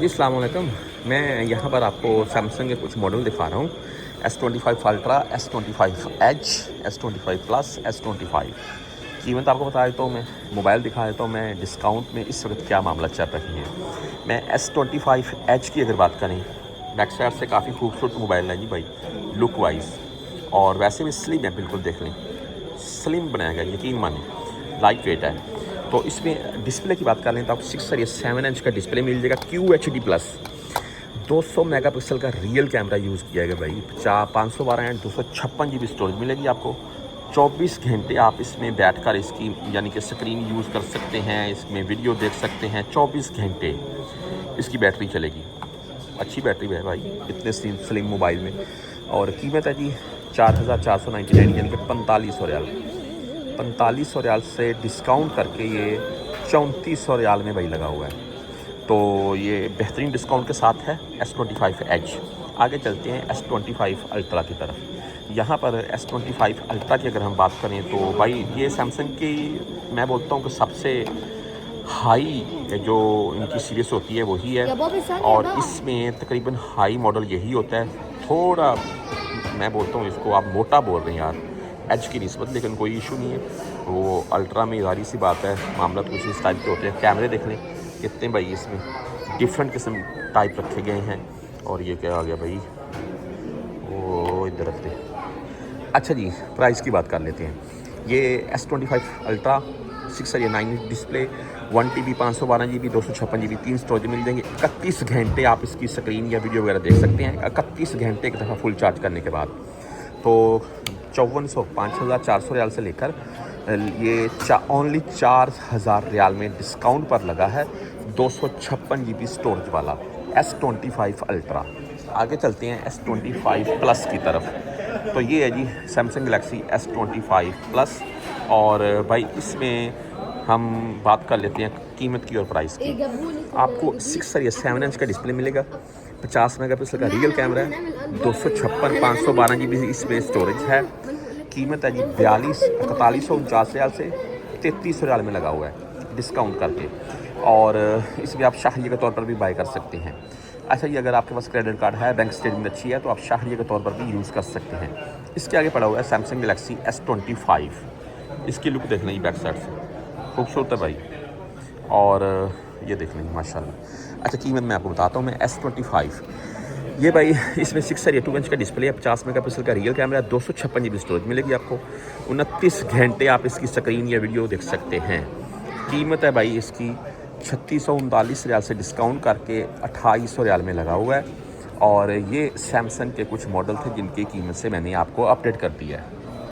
जी अस्सलाम वालेकुम। मैं यहाँ पर आपको सैमसंग के कुछ मॉडल दिखा रहा हूँ। S25 ultra, S25 H, S25 plus, S25। कीमत आपको बता देता हूँ, मैं मोबाइल दिखा देता हूँ, मैं डिस्काउंट में इस वक्त क्या मामला चल रही है। मैं S25 एच की अगर बात करें, बैक साइड से काफ़ी खूबसूरत मोबाइल है जी भाई, लुक वाइज, और वैसे भी स्लिम है, बिल्कुल देख लें, स्लिम बनाया गया, यकीन माने, लाइट वेट है। तो इसमें डिस्प्ले की बात कर लें तो आपको 6.7 इंच का डिस्प्ले मिल जाएगा, QHD प्लस, 200 मेगापिक्सल का रियल कैमरा यूज़ किया गया भाई, 512 एंड 256 GB स्टोरेज मिलेगी आपको। 24 घंटे आप इसमें बैठकर इसकी यानी कि स्क्रीन यूज़ कर सकते हैं, इसमें वीडियो देख सकते हैं, 24 घंटे इसकी बैटरी चलेगी। अच्छी बैटरी है भाई इतने स्लिम मोबाइल में। और कीमत है जी 4,499 यानी कि 4500 रियाल। 4500 रियाल से डिस्काउंट करके ये 3400 रियाल में भाई लगा हुआ है। तो ये बेहतरीन डिस्काउंट के साथ है S25 एच। आगे चलते हैं S25 अल्ट्रा की तरफ। यहाँ पर S25 अल्ट्रा की अगर हम बात करें तो भाई ये सैमसंग की, मैं बोलता हूँ कि सबसे हाई जो इनकी सीरीज़ होती है वही है, और इसमें तकरीबन हाई मॉडल यही होता है। थोड़ा मैं बोलता हूँ इसको आप मोटा बोल रहे हैं यार एच की निस्बत, लेकिन कोई इशू नहीं है। वो अल्ट्रा में जारी सी बात है, मामला कुछ इस टाइप के होते हैं। कैमरे देख लें कितने भाई इसमें डिफरेंट किस्म टाइप रखे गए हैं। और ये क्या आ गया भाई, वो इधर रखते। अच्छा जी, प्राइस की बात कर लेते हैं। ये S25 ultra 6.9 display, 1 TB 512 GB 256 GB 3 storage मिल जाएंगे। 31 घंटे आप इसकी स्क्रीन या वीडियो वगैरह देख सकते हैं, 31 घंटे एक दफ़ा फुल चार्ज करने के बाद। तो 5,400 रियाल से लेकर ये ओनली 4,000 रियाल में डिस्काउंट पर लगा है, 256 GB स्टोरेज वाला S25 अल्ट्रा। आगे चलते हैं S25 प्लस की तरफ। तो ये है जी सैमसंग गैलेक्सी S25 प्लस। और भाई इसमें हम बात कर लेते हैं कीमत की और प्राइस की। आपको 6.7 इंच का डिस्प्ले मिलेगा, 50 मेगापिक्सल का रियल कैमरा है, 256 512 GB इसमें स्टोरेज है। कीमत है जी 4149 रियाल से 3300 रियाल में लगा हुआ है डिस्काउंट करके। और इसमें आप शाहरिया के तौर पर भी बाय कर सकते हैं। अच्छा ये अगर आपके पास क्रेडिट कार्ड है, बैंक स्टेटमेंट अच्छी है, तो आप शाहरिया के तौर पर भी यूज़ कर सकते हैं। इसके आगे पड़ा हुआ है सैमसंग गैलेक्सी S25। इसकी लुक देख लें बैक साइड से, खूबसूरत है भाई। और ये देख लें माशाल्लाह। अच्छा कीमत मैं आपको बताता हूँ। मैं S25 ये भाई इसमें 6.2 इंच का डिस्प्ले है, 50 मेगापिक्सल का रियल कैमरा है, 256 GB स्टोरेज मिलेगी आपको। 29 घंटे आप इसकी स्क्रीन या वीडियो देख सकते हैं। कीमत है भाई इसकी 3639 रियाल से डिस्काउंट करके 2800 रियाल में लगा हुआ है। और ये सैमसंग के कुछ मॉडल थे जिनकी कीमत से मैंने आपको अपडेट कर दिया है।